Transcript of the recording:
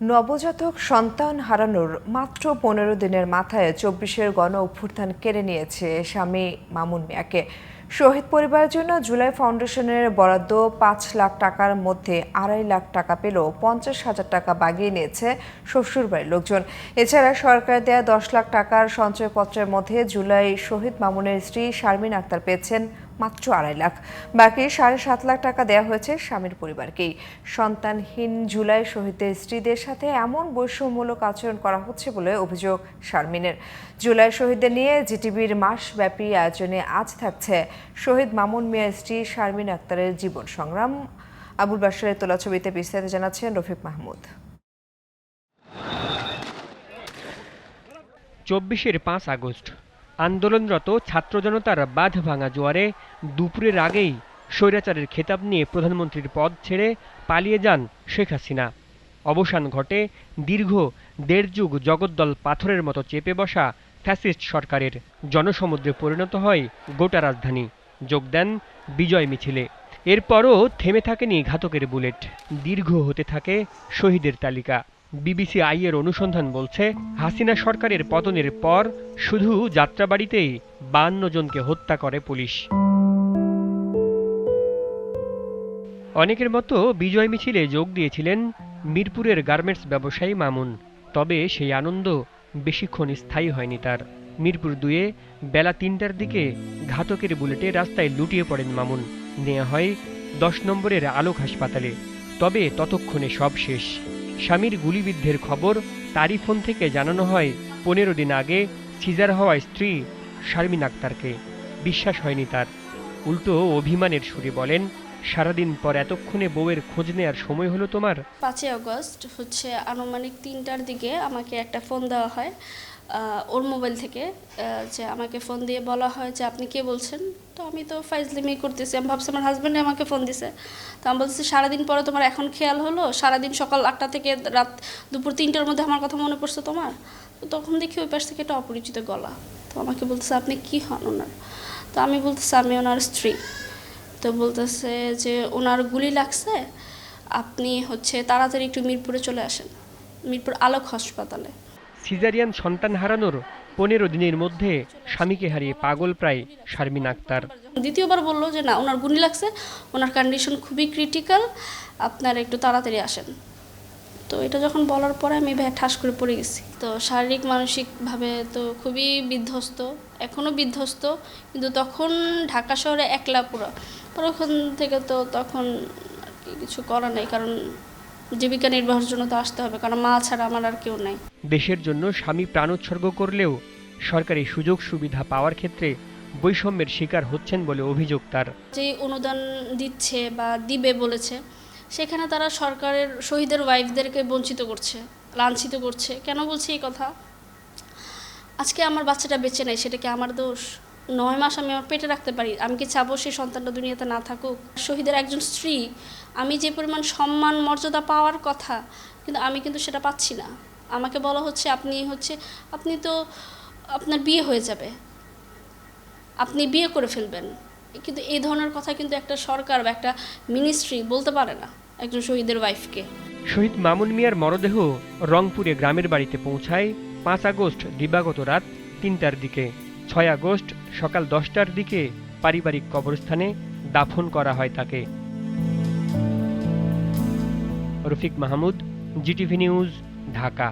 নবজাতক সন্তান হারানোর মাত্র ১৫ দিনের মাথায় ২৪-এর গণ অভ্যুত্থান কেড়ে নিয়েছে স্বামী মামুন মিয়াকে। শহীদ পরিবারের জন্য জুলাই ফাউন্ডেশনের বরাদ্দ ৫ লাখ টাকার মধ্যে ২.৫ লাখ টাকা পেলেও ৫০,০০০ টাকা বাগিয়ে নিয়েছে শ্বশুরবাড়ির লোকজন। এছাড়া সরকার দেয়া ১০ লাখ টাকার সঞ্চয়পত্রের মধ্যে জুলাই শহীদ মামুনের স্ত্রী শারমিন আক্তার পেয়েছেন মাত্র ২.৫ লাখ। বাকি ৭.৫ লাখ টাকা দেওয়া হয়েছে স্বামীর পরিবারকেই। সন্তানহীন জুলাই শহীদের স্ত্রীদের সাথে এমন বৈষম্যমূলক আচরণ করা হচ্ছে বলে অভিযোগ শারমিনের। জুলাই শহীদদের নিয়ে জিটিভির মাসব্যাপী আয়োজনে আজ থাকছে শহীদ মামুন মিয়ার স্ত্রী শারমিন আক্তারের জীবন সংগ্রাম। আবুল বাশারের তোলা ছবিতে বিস্তারিত জানাচ্ছেন রফিক মাহমুদ। ২৪-এর ৫ আগস্ট আন্দোলনরত ছাত্র জনতার বাঁধ ভাঙা জোয়ারে দুপুরের আগেই স্বৈরাচারের খেতাব নিয়ে প্রধানমন্ত্রীর পদ ছেড়ে পালিয়ে যান শেখ হাসিনা। অবসান ঘটে দীর্ঘ ১.৫ যুগ জগদ্দল পাথরের মতো চেপে বসা ফ্যাসিস্ট সরকারের। জনসমুদ্রে পরিণত হয় গোটা রাজধানী। যোগ দেন বিজয় মিছিলে। এরপরও থেমে থাকেনি ঘাতকের বুলেট। দীর্ঘ হতে থাকে শহীদের তালিকা। বিবিসি এর অনুসন্ধান বলছে, হাসিনা সরকারের পতনের পর শুধু যাত্রাবাড়িতেই ৫২ জনকে হত্যা করে পুলিশ। অনেকের মতো বিজয় মিছিলে যোগ দিয়েছিলেন মিরপুরের গার্মেন্টস ব্যবসায়ী মামুন। তবে সেই আনন্দ বেশিক্ষণ স্থায়ী হয়নি তার। মিরপুর ২-এ বেলা ৩টার দিকে ঘাতকের বুলেটে রাস্তায় লুটিয়ে পড়েন মামুন। নেওয়া হয় ১০ নম্বরের আলোক হাসপাতালে। তবে ততক্ষণে সব শেষ। স্বামীর গুলিবিদ্ধের খবর তারই ফোন থেকে জানানো হয় ১৫ দিন আগে সিজার হওয়া স্ত্রী শারমিন আক্তারকে। বিশ্বাস হয়নি তার। উল্টো অভিমানের সুরে বলেন, সারাদিন পর এতক্ষণে বউয়ের খোঁজ নেয়ার সময় হলো তোমার? ৫ই আগস্ট আনুমানিক ৩টার দিকে আমাকে একটা ফোন দেওয়া হয় ওর মোবাইল থেকে, যে আমাকে ফোন দিয়ে বলা হয় যে আপনি কে বলছেন। তো আমি তো ফাইজলিমি করতেছি, আমি ভাবছি আমার হাজব্যান্ডে আমাকে ফোন দিছে। তো আমি বলতেছি সারাদিন পরে তোমার এখন খেয়াল হলো, সারাদিন সকাল ৮টা থেকে রাত দুপুর ৩টার মধ্যে আমার কথা মনে পড়ছে তোমার। তো তখন দেখি ওই পাশ থেকে একটা অপরিচিত গলা। তো আমাকে বলতেছে আপনি কি হন ওনার? তো আমি বলতেছি আমি ওনার স্ত্রী। তো বলতেছে যে ওনার গুলি লাগছে, আপনি তাড়াতাড়ি একটু মিরপুরে চলে আসেন, মিরপুর আলোক হাসপাতালে। সিজারিয়ান সন্তান হারানোর ১৫ দিনের মধ্যে স্বামীকে হারিয়ে পাগল প্রায় শারমিন আক্তার। দ্বিতীয়বার বললো যে না, ওনার গুলি লাগছে, ওনার কন্ডিশন খুবই ক্রিটিক্যাল, আপনার একটু তাড়াতাড়ি আসেন। তো এটা যখন বলার পরে আমি ঠাস করে পড়ে গেছি। তো শারীরিক মানসিকভাবে তো খুবই বিধ্বস্ত, এখনও বিধ্বস্ত। কিন্তু তখন ঢাকা শহরে একলা পুরো, পর ওখান থেকে তো তখন আর কি কিছু করার নেই, কারণ জীবিকা নির্বাহের জন্য তো আসতে হবে, কারণ মা ছাড়া আমার আর কেউ নাই। দেশের জন্য স্বামী প্রাণ উৎসর্গ করলেও সরকারি সুযোগ সুবিধা পাওয়ার ক্ষেত্রে বৈষম্যের শিকার হচ্ছেন বলে অভিযোগ তার। যে অনুদান দিচ্ছে বা দিবে বলেছে, সেখানে তারা সরকারের শহীদের ওয়াইফদেরকে বঞ্চিত করছে, লাঞ্ছিত করছে। কেন বলছি এই কথা? আজকে আমার বাচ্চাটা বেঁচে নেই, সেটা কি আমার দোষ? ৯ মাস আমি আমার পেটে রাখতে পারি, আমি কি চাবো সেই সন্তানটা দুনিয়াতে না থাকুক? শহীদের একজন স্ত্রী, আমি যে পরিমাণ সম্মান মর্যাদা পাওয়ার কথা, কিন্তু আমি কিন্তু সেটা পাচ্ছি না। আমাকে বলা হচ্ছে আপনি তো আপনার বিয়ে হয়ে যাবে, আপনি বিয়ে করে ফেলবেন। কিন্তু এই ধরনের কথা কিন্তু একটা সরকার বা একটা মিনিস্ট্রি বলতে পারে না একজন শহীদের ওয়াইফকে। শহীদ মামুন মিয়ার মরদেহ রংপুরে গ্রামের বাড়িতে পৌঁছায় ৫ আগস্ট দিবাগত রাত ৩টার দিকে। ৬ আগস্ট সকাল ১০টার দিকে পারিবারিক কবরস্থানে দাফন করা হয় তাকে। Rafiq Mahmud, GTV news, Dhaka.